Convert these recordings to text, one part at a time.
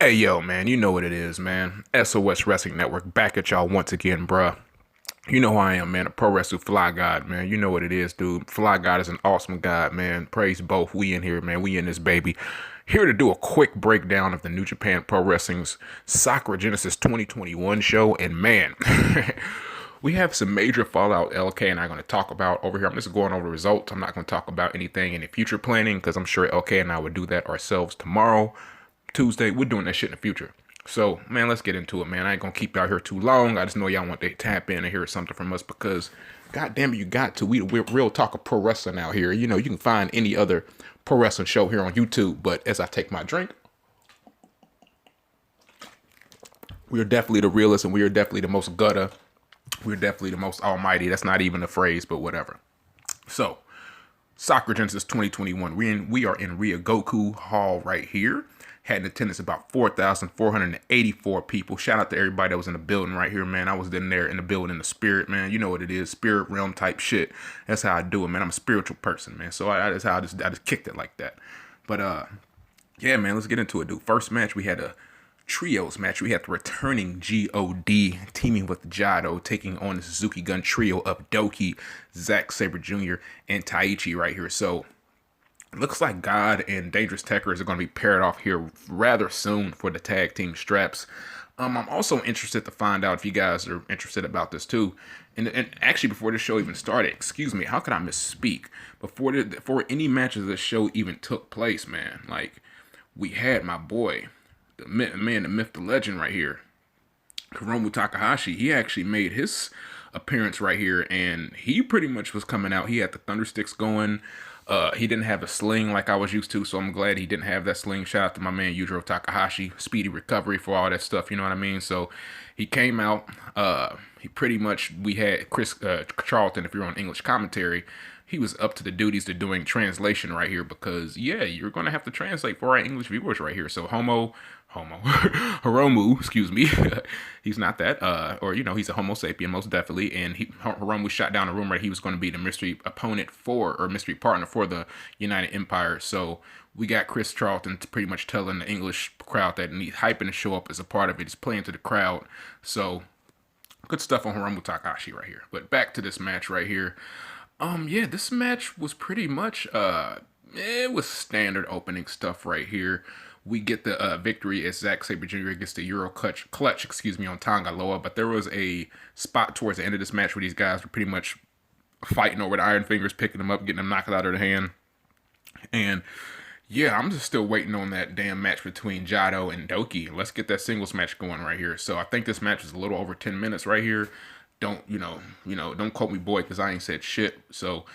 Hey yo, man, you know what it is, man. SOS Wrestling Network back at y'all once again, bruh. You know who I am, man. A puroresu FlyGOD, man. You know what it is, dude. FlyGOD is an awesome god, man. Praise both. We in here, man. We in this baby. Here to do a quick breakdown of the New Japan Pro Wrestling's Sakura Genesis 2021 show, and man, we have some major fallout LK and I are going to talk about over here. I'm just going over the results. I'm not going to talk about anything in the future planning because I'm sure LK and I would do that ourselves tomorrow. Tuesday. We're doing that shit in the future. So, man, let's get into it, man. I ain't gonna keep y'all here too long. I just know y'all want to tap in and hear something from us because, god damn it, you got to. We're real talk of pro wrestling out here. You know, you can find any other pro wrestling show here on YouTube, but as I take my drink, we are definitely the realest and we are definitely the most gutter. We're definitely the most almighty. That's not even a phrase, but whatever. So, Sakura Genesis 2021. We are in Ryogoku Hall right here. Had in attendance about 4,484 people. Shout out to everybody that was in the building right here, man. I was in there in the building in the spirit, man. You know what it is, spirit realm type shit. That's how I do it, man. I'm a spiritual person, man. So that's how I just kicked it like that. But yeah, man. Let's get into it, dude. First match, we had a trios match. We had the returning God teaming with Jado, taking on the Suzuki Gun trio of Doki, Zack Sabre Jr., and Taichi right here. So looks like God and Dangerous Tekkers are going to be paired off here rather soon for the tag team straps. I'm also interested to find out if you guys are interested about this too. And actually, before the show even started, excuse me, how could I misspeak? Before any matches of the show even took place, man, like we had my boy, the man, the myth, the legend right here, Hiromu Takahashi. He actually made his appearance right here, and he pretty much was coming out. He had the thunder sticks going. He didn't have a sling like I was used to, so I'm glad he didn't have that sling. Shout out to my man Yujiro Takahashi. Speedy recovery for all that stuff, you know what I mean? So he came out. He pretty much, we had Chris Charlton, if you're on English commentary, he was up to the duties to doing translation right here because, yeah, you're going to have to translate for our English viewers right here. So Hiromu, excuse me, he's not that, or, you know, he's a homo sapien, most definitely, and Hiromu shot down a rumor that he was going to be the mystery opponent for, or mystery partner for the United Empire, so we got Chris Charlton to pretty much telling the English crowd that he's hyping to show up as a part of it, he's playing to the crowd, so good stuff on Hiromu Takahashi right here. But back to this match right here. Yeah, this match was pretty much, it was standard opening stuff right here. We get the victory as Zack Sabre Jr. gets the Euro clutch, excuse me, on Tonga Loa. But there was a spot towards the end of this match where these guys were pretty much fighting over the Iron Fingers, picking them up, getting them knocked out of the hand. And yeah, I'm just still waiting on that damn match between Jado and Doki. Let's get that singles match going right here. So I think this match is a little over 10 minutes right here. Don't, don't quote me, boy, because I ain't said shit. So,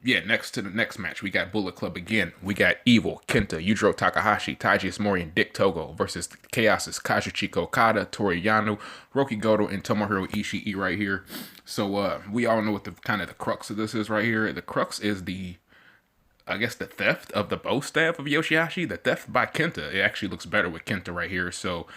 yeah, next to the next match, we got Bullet Club again. We got Evil, Kenta, Yujiro Takahashi, Taiji Ishimori, and Dick Togo versus Chaos's Kazuchika Okada, Toru Yano, Roki Goto, and Tomohiro Ishii right here. So, we all know what the kind of the crux of this is right here. The crux is I guess the theft of the bow staff of Yoshihashi, the theft by Kenta. It actually looks better with Kenta right here. So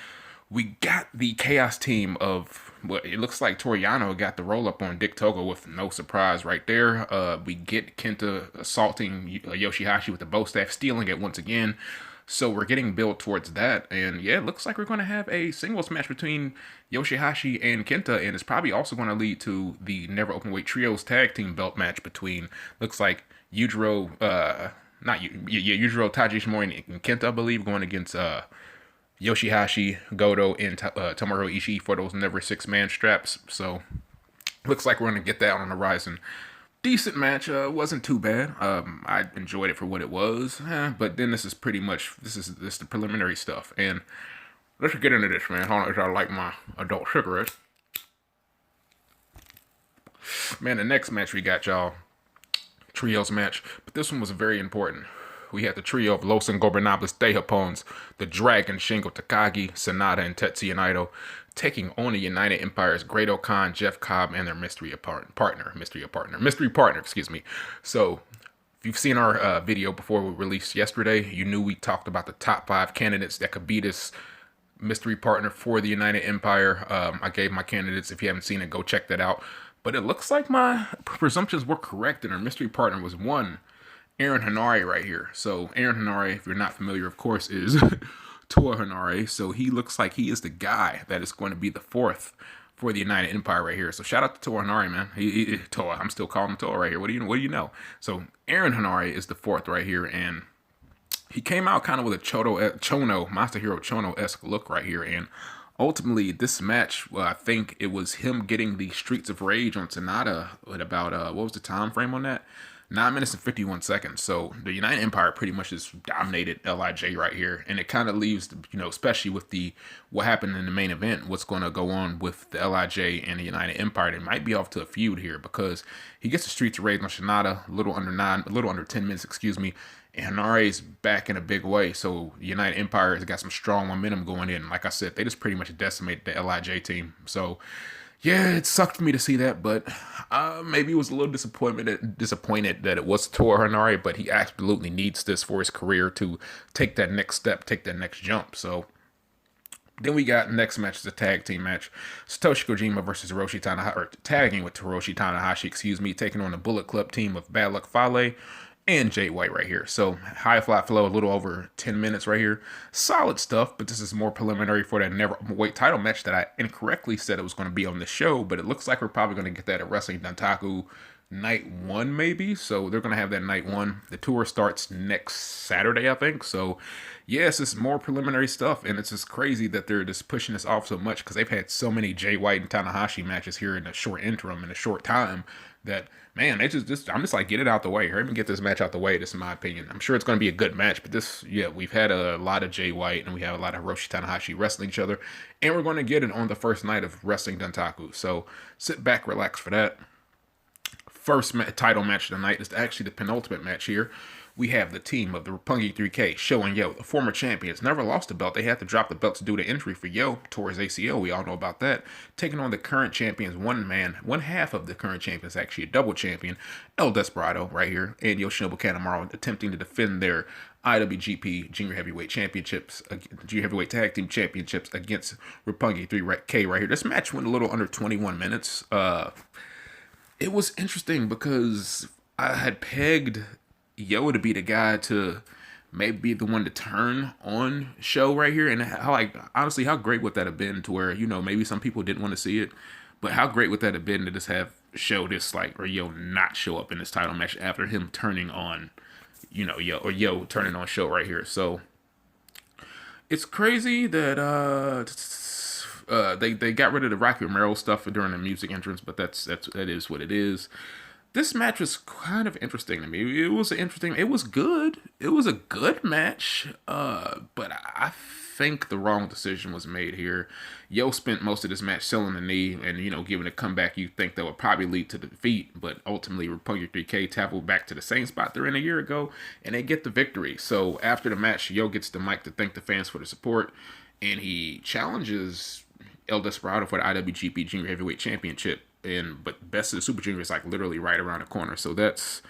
we got the Chaos team of what it looks like Toru Yano got the roll up on Dick Togo with no surprise right there. We get Kenta assaulting Yoshihashi with the bow staff, stealing it once again. So we're getting built towards that. And yeah, it looks like we're going to have a singles match between Yoshihashi and Kenta. And it's probably also going to lead to the Never Openweight Trios tag team belt match between, looks like Yujiro, Yujiro, Taiji Ishimori, and Kenta, I believe, going against Yoshihashi, Goto, and Tomohiro Ishii for those Never Six-Man straps. So looks like we're going to get that on the horizon. Decent match, wasn't too bad. I enjoyed it for what it was, but then this is pretty much this is the preliminary stuff, and let's get into this, man. Hold on, as I like my adult cigarette. Man, the next match we got, y'all, trios match, but this one was very important. We had the trio of Los Ingobernables Tejapons, the Dragon, Shingo, Takagi, Sanada, and Tetsuya Naito, taking on the United Empire's Great Khan, Jeff Cobb, and their mystery partner, excuse me. So, if you've seen our video before we released yesterday, you knew we talked about the top 5 candidates that could be this mystery partner for the United Empire. I gave my candidates. If you haven't seen it, go check that out. But it looks like my presumptions were correct, and our mystery partner was one Aaron Hanary right here. So Aaron Hanary, if you're not familiar, of course, is Toa Hanary. So he looks like he is the guy that is going to be the fourth for the United Empire right here. So shout out to Toa Hanary, man. Toa, I'm still calling him Toa right here. What do you know? So Aaron Hanary is the fourth right here, and he came out kind of with a Chono, Masahiro Chono-esque look right here, and ultimately this match, well, I think it was him getting the Streets of Rage on Sonata at about what was the time frame on that? 9 minutes and 51 seconds. So the United Empire pretty much just dominated LIJ right here, and it kind of leaves, especially with the what happened in the main event, what's going to go on with the LIJ and the United Empire. They might be off to a feud here because he gets the Streets of Rage on Sonata a little under 10 minutes, excuse me. And Hanare's back in a big way, so United Empire has got some strong momentum going in. Like I said, they just pretty much decimated the LIJ team. So, yeah, it sucked for me to see that, but maybe it was a little disappointed that it was Toa Hanary, but he absolutely needs this for his career to take that next step, take that next jump. So, then we got next match is a tag team match. Satoshi Kojima versus Hiroshi Tanahashi, or tagging with Hiroshi Tanahashi, taking on the Bullet Club team of Bad Luck Fale and Jay White right here. So high fly flow, a little over 10 minutes right here. Solid stuff, but this is more preliminary for that neverweight title match that I incorrectly said it was going to be on the show, but it looks like we're probably going to get that at Wrestling Dantaku night 1 maybe. So they're going to have that night 1. The tour starts next Saturday, I think. So yes, it's more preliminary stuff, and it's just crazy that they're just pushing this off so much because they've had so many Jay White and Tanahashi matches here in a short interim, in a short time, that, man, I'm just like, get it out the way. Hurry up and get this match out the way. This is my opinion. I'm sure it's going to be a good match, but we've had a lot of Jay White and we have a lot of Hiroshi Tanahashi wrestling each other, and we're going to get it on the first night of Wrestling Dantaku. So sit back, relax for that. First title match of the night is actually the penultimate match here. We have the team of the Roppongi 3K, Sho and Yo, the former champions, never lost a belt. They had to drop the belts due to injury for Yo, tore his ACL. We all know about that. Taking on the current champions, one half of the current champions, actually a double champion, El Desperado right here, and Yoshinobu Kanemaru, attempting to defend their IWGP Junior Heavyweight Championships, Junior Heavyweight Tag Team Championships against Roppongi 3K right here. This match went a little under 21 minutes. It was interesting because I had pegged Yo to be the guy to maybe be the one to turn on Sho right here, and honestly, how great would that have been to where, maybe some people didn't want to see it, but how great would that have been to just have Sho or Yo not show up in this title match after him turning on, Yo turning on Sho right here. So it's crazy that they got rid of the Rocky Romero stuff during the music entrance, but that is what it is. This match was kind of interesting to me. It was good. It was a good match, but I think the wrong decision was made here. Yo spent most of this match selling the knee and, giving a comeback you think that would probably lead to the defeat, but ultimately Roppongi 3K traveled back to the same spot they're in a year ago, and they get the victory. So after the match, Yo gets the mic to thank the fans for the support, and he challenges El Desperado for the IWGP Junior Heavyweight Championship. But Best of the Super Junior is like literally right around the corner. So that's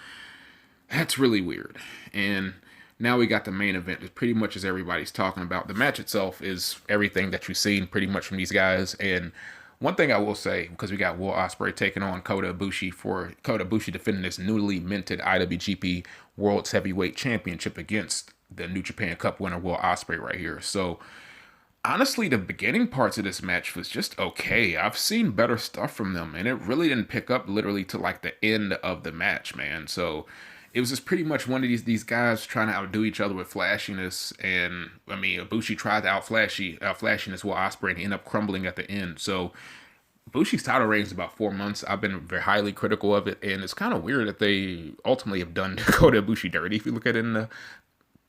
really weird. And now we got the main event. It's pretty much as everybody's talking about. The match itself is everything that you've seen pretty much from these guys. And one thing I will say, because we got Will Osprey taking on Kodabushi for Kodabushi defending this newly minted IWGP World's Heavyweight Championship against the New Japan Cup winner Will Osprey right here. So honestly, the beginning parts of this match was just okay. I've seen better stuff from them, and it really didn't pick up literally to like the end of the match, man. So it was just pretty much one of these guys trying to outdo each other with flashiness, and I mean, Ibushi tried to outflashiness while Osprey and he ended up crumbling at the end. So Ibushi's title reign is about 4 months. I've been very highly critical of it, and it's kind of weird that they ultimately have done Kota Ibushi dirty. If you look at it in the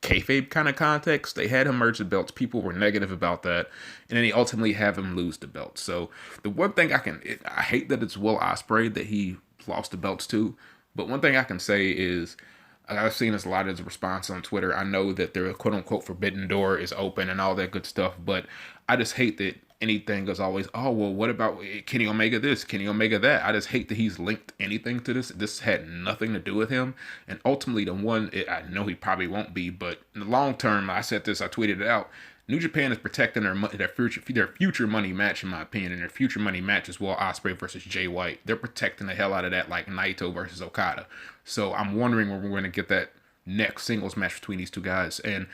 kayfabe kind of context, they had him merge the belts. People were negative about that, and then they ultimately have him lose the belt. So the one thing I hate that it's Will Ospreay that he lost the belts to, but one thing I can say is I've seen this a lot as a response on Twitter. I know that their quote unquote forbidden door is open and all that good stuff, but I just hate that anything is always, oh, well, what about Kenny Omega this, Kenny Omega that? I just hate that he's linked anything to this. This had nothing to do with him. And ultimately, I know he probably won't be, but in the long term, I said this, I tweeted it out, New Japan is protecting their future money match, in my opinion, and their future money match is Will Ospreay versus Jay White. They're protecting the hell out of that like Naito versus Okada. So I'm wondering when we're going to get that next singles match between these two guys. And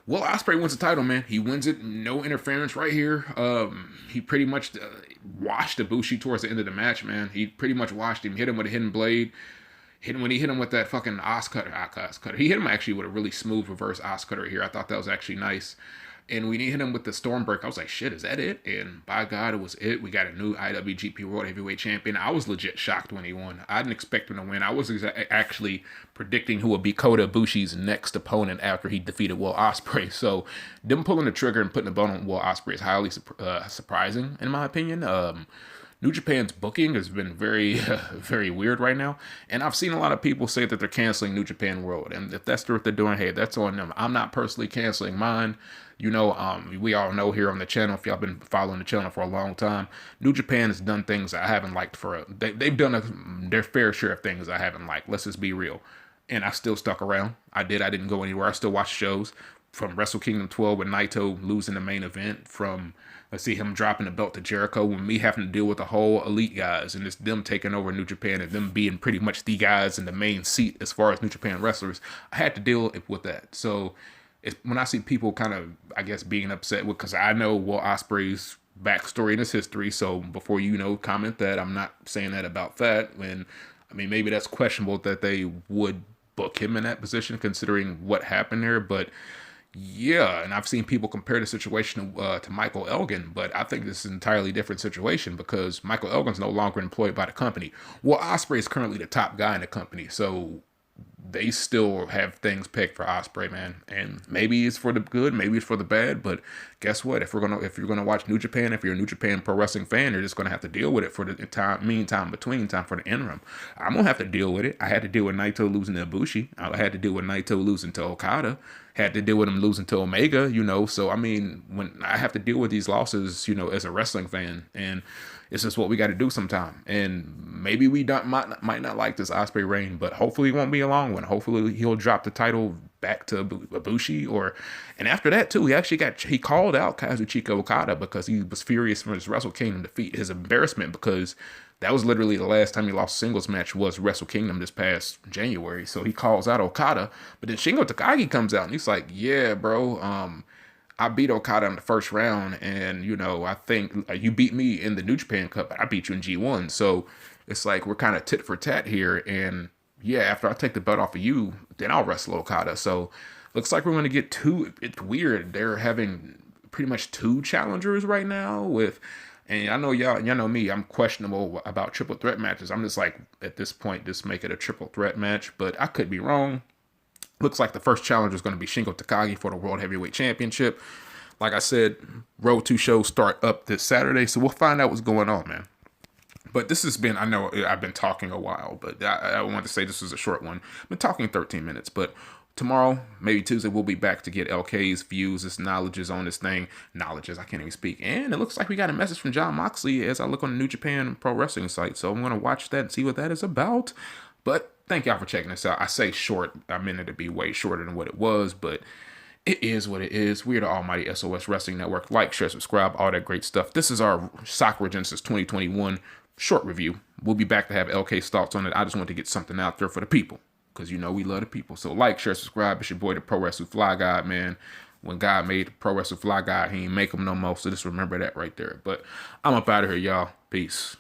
Will Osprey wins the title, man. He wins it, no interference right here. He pretty much washed Ibushi towards the end of the match, man. He pretty much washed him, hit him with a hidden blade. When he hit him with that fucking Os cutter. He hit him actually with a really smooth reverse Os cutter here. I thought that was actually nice. And when he hit him with the Stormbreak, I was like, shit, is that it? And by God, it was it. We got a new IWGP World Heavyweight Champion. I was legit shocked when he won. I didn't expect him to win. I was actually predicting who would be Kodabushi's next opponent after he defeated Will Osprey. So them pulling the trigger and putting the bone on Will Osprey is highly surprising, in my opinion. New Japan's booking has been very, very weird right now. And I've seen a lot of people say that they're canceling New Japan World. And if that's what they're doing, hey, that's on them. I'm not personally canceling mine. You know, we all know here on the channel, if y'all been following the channel for a long time, New Japan has done things I haven't liked they've done their fair share of things I haven't liked. Let's just be real. And I still stuck around. I didn't go anywhere. I still watched shows from Wrestle Kingdom 12 with Naito losing the main event, from let's see him dropping the belt to Jericho, when me having to deal with the whole elite guys and it's them taking over New Japan and them being pretty much the guys in the main seat as far as New Japan wrestlers. I had to deal with that. So when I see people kind of, I guess, being upset with, because I know Will Ospreay's backstory and his history, so before comment that, I'm not saying that about that. And I mean, maybe that's questionable that they would book him in that position considering what happened there, but yeah, and I've seen people compare the situation to Michael Elgin, but I think this is an entirely different situation because Michael Elgin's no longer employed by the company. Well, Osprey is currently the top guy in the company, so they still have things pegged for Osprey, man. And maybe it's for the good, maybe it's for the bad, but guess what? If you're gonna watch New Japan, if you're a New Japan pro wrestling fan, you're just gonna have to deal with it for the between time for the interim. I'm gonna have to deal with it. I had to deal with Naito losing to Ibushi. I had to deal with Naito losing to Okada. Had to deal with him losing to Omega, So I mean, when I have to deal with these losses, as a wrestling fan, and it's just what we got to do sometime. And maybe we might not like this Osprey reign, but hopefully it won't be a long one. Hopefully he'll drop the title back to Ibushi, and after that too, he called out Kazuchika Okada because he was furious from his Wrestle Kingdom defeat, his embarrassment, because that was literally the last time he lost a singles match was Wrestle Kingdom this past January. So he calls out Okada, but then Shingo Takagi comes out and he's like, yeah, bro, I beat Okada in the first round, and I think you beat me in the New Japan Cup, but I beat you in G1. So it's like we're kind of tit for tat here, and yeah, after I take the belt off of you, then I'll wrestle Okada. So looks like we're going to get two. It's weird. They're having pretty much two challengers right now and I know y'all know me, I'm questionable about triple threat matches. I'm just like, at this point, just make it a triple threat match, but I could be wrong. Looks like the first challenger is going to be Shingo Takagi for the World Heavyweight Championship. Like I said, Road 2 shows start up this Saturday, so we'll find out what's going on, man. But this has been, I know I've been talking a while, but I wanted to say this was a short one. I've been talking 13 minutes, but tomorrow, maybe Tuesday, we'll be back to get LK's views, his knowledges on this thing. Knowledges, I can't even speak. And it looks like we got a message from Jon Moxley as I look on the New Japan Pro Wrestling site. So I'm going to watch that and see what that is about. But thank y'all for checking this out. I say short. I meant it to be way shorter than what it was, but it is what it is. We're the almighty SOS Wrestling Network. Like, share, subscribe, all that great stuff. This is our Sakura Genesis 2021 short review. We'll be back to have LK's thoughts on it. I just want to get something out there for the people, because we love the people. So like, share, subscribe. It's your boy, the puroresu FlyGOD, man. When God made the puroresu FlyGOD, he ain't make them no more. So just remember that right there. But I'm up out of here, y'all. Peace.